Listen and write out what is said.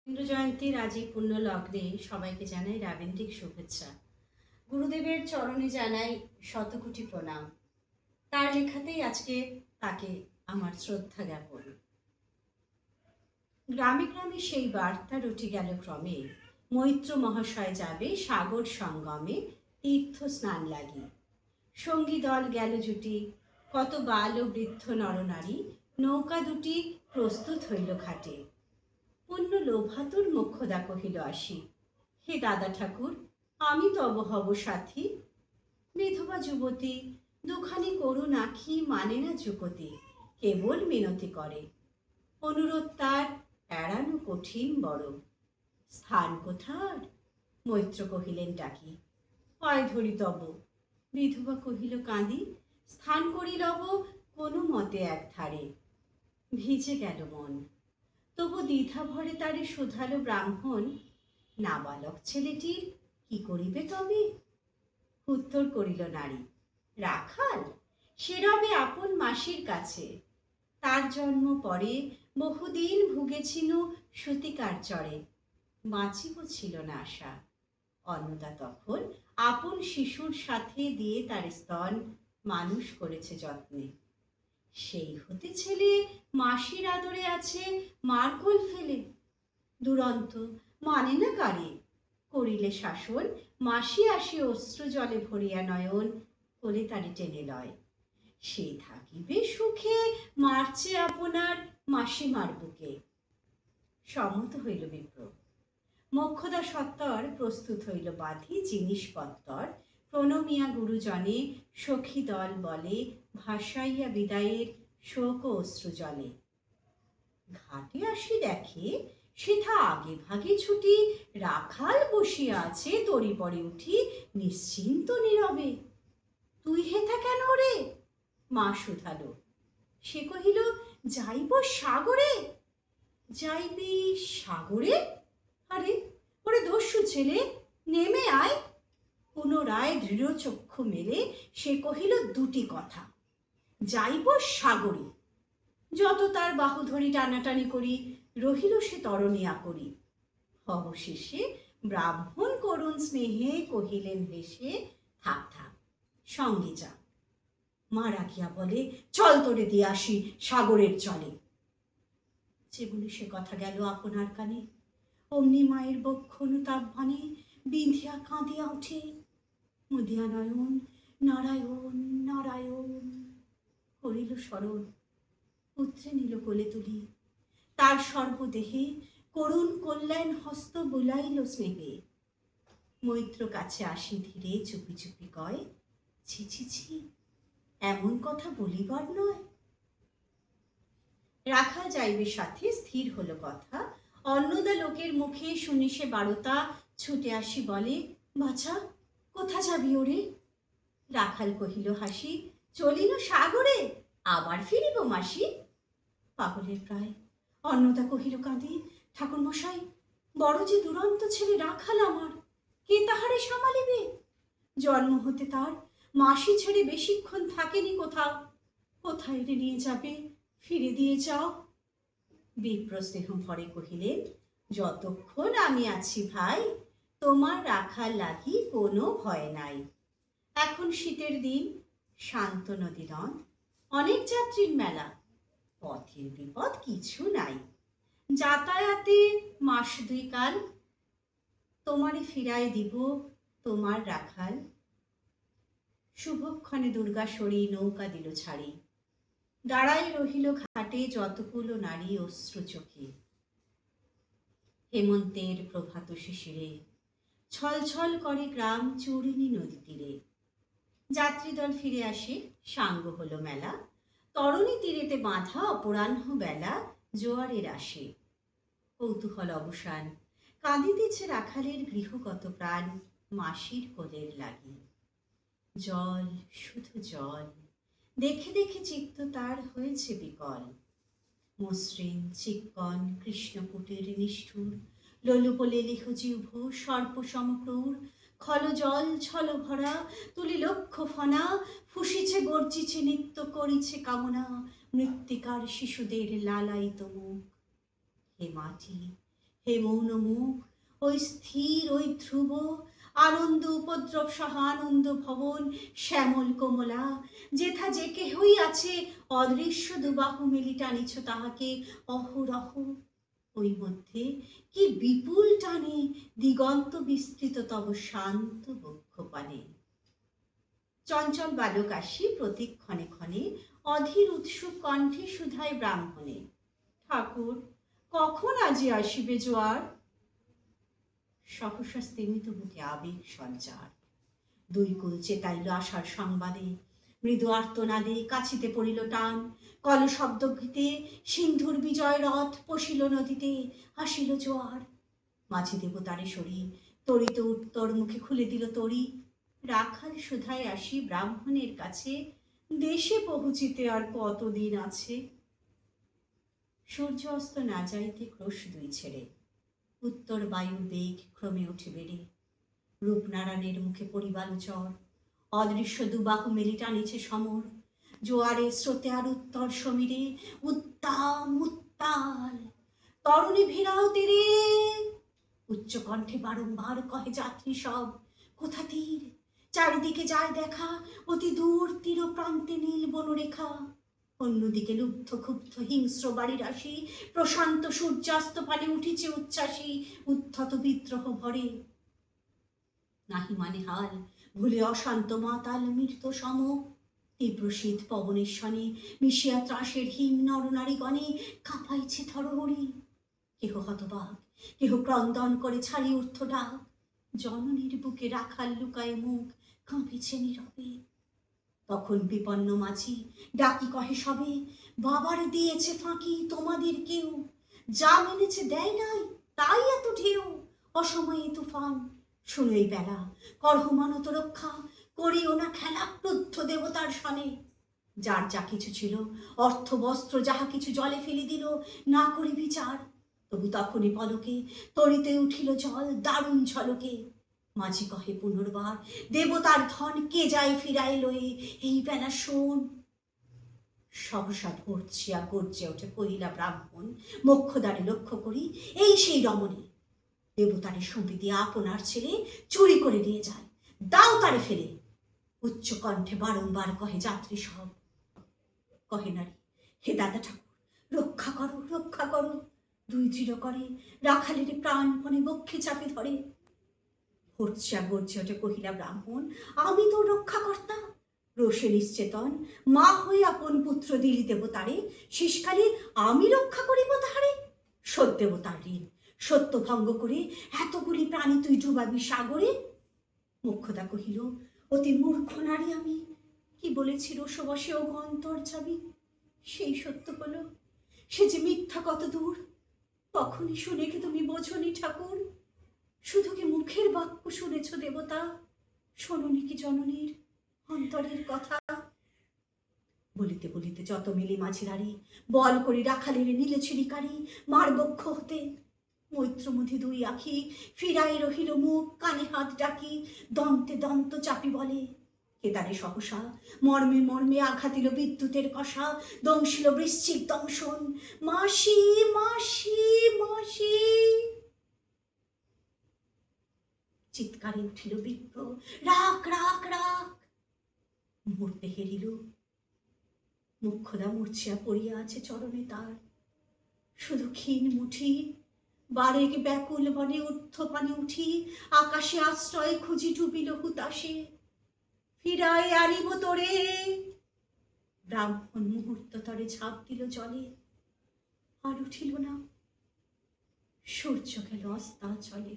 রবীন্দ্র জয়ন্তীর আজ এই পুণ্য লগ্নে সবাইকে জানাই রাবীন্দ্রিক শুভেচ্ছা। গুরুদেবের চরণে জানাই শতকোটি প্রণাম। তার লেখাতেই আজকে তাকে আমার শ্রদ্ধা জ্ঞাপন। গ্রামে গ্রামে সেই বার্তা রটি গেল ক্রমে, মৈত্র মহাশয় যাবে সাগর সঙ্গমে তীর্থ স্নান লাগি। সঙ্গী দল গেল জুটি, কত বাল ও বৃদ্ধ নরনারী, নৌকা দুটি প্রস্তুত হইল ঘাটে। পুণ্য লোভাতুর মোক্ষদা কহিল আসি, হে দাদা ঠাকুর, আমি তব হব সাথী। বিধবা যুবতী দুখানি করুণ আঁখি, মানে না যুগতি, কেবল মিনতি করে। অনুরোধ তার এড়ানো কঠিন বড়। স্থান কোথার? মৈত্র কহিলেন ডাকি, পায় ধরি তব। বিধবা কহিল কাঁদি, স্থান করি লব কোনো মতে এক ধারে। ভিজে গেল মন, তবু দ্বিধা ভরে তারে শুধালো ব্রাহ্মণ, নাবালক ছেলেটির কি করিবে তবে? উত্তর করিল নারী, রাখাল, সে রবে আপন মাসির কাছে। তার জন্ম পরে বহুদিন ভুগেছিনু সতিকার চরে, বাঁচিব ছিল না আশা। অন্নদা তখন আপন শিশুর সাথে দিয়ে তার স্তন মানুষ করেছে যত্নে। সেই হতে ছেলে মাসির আদরে আছে মার কোল ফেলে। দুরন্ত মানে না কারে, করিলে শাসন মাসি আসি অশ্রু জলে ভরিয়া নয়ন কোলে তারে টেনে লয়। সে থাকিবে সুখে মারছে আপনার মাসিমার বুকে। সম্মত হইল বিপ্র। মোক্ষদা সত্তর প্রস্তুত হইল বাঁধি জিনিসপত্তর। প্রণমিয়া গুরুজনে সখী দল বলে, ভাসাইয়া বিদায়ের শোক ও অশ্রু জলে। ঘাটে আসি দেখে সেথা আগে ভাগে ছুটি, রাখাল বসিয়া আছে তরি পরে উঠি নিশ্চিন্ত নীরবে। তুই হেথা কেন রে? মা শুধালো। সে কহিল, যাইব সাগরে। যাইবি সাগরে? আরে ওরে দস্যু ছেলে, নেমে আয়। পুনরায় দৃঢ় চক্ষু মেলে সে কহিল দুটি কথা, যাইব সাগরে। যত তার বাহু ধরি টানাটানি করি, রহিল সে তরণিয়া করি। অবশেষে ব্রাহ্মণ করুণ স্নেহে কহিলেন হেসে, থাক থাক, সঙ্গে যা। মা রাখিয়া বলে, চল তোরে দিয়ে আসি সাগরের জলে। যে বলে সে কথা গেল আপনার কানে, অমনি মায়ের বক্ষ অনুতাপবানে বিঁধিয়া কাঁদিয়া ওঠে। মুদিয়া নয়ন, নারায়ণ নারায়ণ করিল স্মরণ। পুত্রে নিল কোলে তুলি, তার সর্বদেহে করুণ কল্যাণ হস্ত বুলাইল স্নেহে। মৈত্র কাছে আসি ধীরে চুপি চুপি কয়, ছি ছি ছি, এমন কথা বলিবার নয়। রাখা যাইবে সাথে স্থির হলো কথা। অন্নদা লোকের মুখে শুনি সে বারতা, ছুটে আসি বলে, বাছা কোথা যাবি ওরে? রাখাল কহিল হাসি, চলিল সাগরে, আবার ফিরিব মাসি। পাগলের প্রায়। অন্নদা কহিল কাঁদি, ঠাকুর মশাই, বড় যে দুরন্ত ছেলে রাখাল আমার, কে তাহারে সামালিবে? জন্ম হতে তার মাসি ছেড়ে বেশিক্ষণ থাকেনি কোথাও। কোথায় রে নিয়ে যাবে, ফিরে দিয়ে যাও। বিপ্র স্নেহ ভরে কহিলেন, যতক্ষণ আমি আছি ভাই, তোমার রাখার লাগি কোনো ভয় নাই। এখন শীতের দিন, শান্ত নদী নদ, অনেক যাত্রীর মেলা, পথের বিপদ কিছু নাই। যাতায়াতে মাস দুই কাল, তোমারে ফিরায় দিব তোমার রাখাল। শুভক্ষণে দুর্গা সরি নৌকা দিল ছাড়ি, দাঁড়াই রহিল ঘাটে যতগুলো নারী অশ্রু চোখে। হেমন্তের প্রভাত শিশিরে ছল ছল করে গ্রাম চূড়িনী নদী তীরে। যাত্রীদল ফিরে আসে, সাঙ্গ হলো মেলা। তরণী তীরেতে বাঁধা অপরাহ্ন বেলা, জোয়ারের আসে। কৌতূহল অবসান, কাঁদিতেছে রাখালের গৃহগত প্রাণ, মাসির কোলের লাগি। জল, শুধু জল, দেখে দেখে চিত্ত তার হয়েছে বিকল। মসৃণ চিক্কন কৃষ্ণকুটির নিষ্ঠুর, লোলুপ লেলিহ জিহ্ব সর্প সমক্রূর। খল জল ছল ভরা, তুলি লক্ষ ফনা, ফুসিছে গর্জিছে নিত্য করিছে কামনা, মৃত্তিকার শিশুদের লালায়িত মুখ। হে মাটি, হে মৌন মুখ, ওই স্থির ওই ধ্রুব, আনন্দ উপদ্রব সহ আনন্দ ভবন, শ্যামল কোমলা, যেথা যে কেহই আছে, অদৃশ্য দুবাহু মেলি টানিছ তাহাকে অহরহ। ওই মধ্যে কি বিপুল টানে দিগন্ত বিস্তৃত তব শান্ত বক্ষ পানে। চঞ্চল বালক আসি প্রতি ক্ষণে ক্ষণে, অধীর উৎসুক কণ্ঠে সুধায় ব্রাহ্মণে, ঠাকুর কখন আজি আসিবে জোয়ার? সহসা স্তিমিত বুকে আবেগ সঞ্চার, দুই কুল চেতাইল আশার সংবাদে, মৃদু আর্তনাদে কাছিতে পড়িল টান, কল শব্দ ঘিতে সিন্ধুর বিজয় রথ পশিল নদীতে, আসিল জোয়ার। মাঝি দেবতারে সরি, তরিত উত্তর মুখে খুলে দিল তরি, রাখাল সুধায় আসি ব্রাহ্মণের কাছে, দেশে পৌঁছিতে আর কতদিন আছে। সূর্য অস্ত না যাইতে ক্রোশ দুই ছেড়ে, উত্তর বায়ুর বেগ ক্রমে উঠে বেড়ে, রূপনারায়ণের মুখে পরিবালোচর, অদৃশ্য দুবাহু মেলি টানিছে সমর, জোয়ারের স্রোতে আর উত্তর সমীরে, উত্তাম উত্তাল, তরুণী ভিড়াও তীরে। উচ্চ কণ্ঠে বারংবার কহে যাত্রী সব, কোথা তীর? চারিদিকে যায় দেখা, অতি দূর তীর প্রান্তে নীল বনরেখা। অন্যদিকে লুব্ধ ক্ষুব্ধ হিংস্র বাড়ি রাশি, প্রশান্ত সূর্যাস্ত পানে উঠিছে উচ্ছ্বাসী, উদ্ধত বিদ্রোহ ভরে। নাহি মানে হাল, ভুলে অশান্ত মাতাল মৃত সম, তীব্র শীত পবনের শনে মিশিয়া ত্রাসের হিম নরনারীগণে কাঁপাইছে থরহরি। কেহ হতবাক, কেহ ক্রন্দন করে ছাড়ি ঊর্ধ্ব ডাক, জননীর বুকে রাখাল লুকায় মুখ, কাঁপিছে নীরবে। তখন বিপন্ন মাঝি ডাকি কহে সবে, বাবার দিয়েছে ফাঁকি তোমাদের কেউ, যা মেনেছে দেয় নাই তাই এত ঢেউ, অসময়ে তুফান। শুনোই বেলা, করহ মানত রক্ষা, করিও না খেলা ক্রুদ্ধ দেবতার সনে। যার যা কিছু ছিল, অর্থ বস্ত্র যাহা কিছু জলে ফেলে দিল, না করি বিচার। তবু তখনই পলকে তরিতে উঠিল জল দারুণ ঝলকে। মাঝি কহে পুনর্বার, দেবতার ধন কে যায় ফিরায় লয়ে, এই বেলা শোন। সহসা ভর্ছিয়া গর্জে ওঠে কহিলা ব্রাহ্মণ, মোক্ষদ্বারে লক্ষ্য করি এই সেই রমণী, দেবতারে সম্প্রীতি আপনার ছেলে চুরি করে নিয়ে যায়, দাও তারে ফেলে। উচ্চ কণ্ঠে বারংবার কহে যাত্রী সব, কহে নারী, হে দাদা ঠাকুর রক্ষা করো রক্ষা করো। দুই দৃঢ় করে রাখালের প্রাণপণে বক্ষে চাপে ধরে। হর্ষা গর্জে ওঠে কহিলা ব্রাহ্মণ, আমি তোর রক্ষাকর্তা। রোষে নিশ্চেতন মা হয়ে আপন পুত্র দিলি দেবতারে, শেষকালে আমি রক্ষা করিব তাহারে। সত্য দেবতার ঋণ সত্য ভঙ্গ করে এতগুলি প্রাণী তুই ডুবাবি সাগরে। মোক্ষদা কহিল, অতি মূর্খ নারী আমি, কি বলেছি রোষবশে ও অন্তর যাবি। সেই সত্য হলো, সে যে মিথ্যা কত দূর, কখনই শুনে কি তুমি বোঝনি ঠাকুর? শুধু কি মুখের বাক্য শুনেছ দেবতা, শোনোনি কি জননীর অন্তরের কথা? বলিতে বলিতে যত মিলি মাঝিরারি বল করি রাখালের নীলে ছিড়িকারি, মার বক্ষ হতে। মৈত্রমধি দুই আখি ফিরাই রহিল মুখ, কানে হাত ডাকি দন্তে দন্ত চাপি বলে। কেদারে সহসা মর্মে মর্মে আঘাতিল বিদ্যুতের কষা, দংশিল বৃশ্চিক দংশন, মাসি মাসি মাসি। চিৎকারে উঠিল বিপ্র, রাখ রাখ রাখ। মুহূর্তে হেরিল, মোক্ষদা মূর্ছিয়া পড়িয়া আছে চরণে তার। শুধু ক্ষীণ মুঠি বারেক ব্যাকুল বনে ঊর্ধ্ব পানে উঠি, আকাশে আশ্রয় খুঁজি ডুবিল হুতাশে। ফিরাই আনিব তোরে। ব্রাহ্মণ মুহূর্ত তরে ঝাঁপ দিল জলে, আর উঠিল না। সূর্য গেল অস্তাচলে।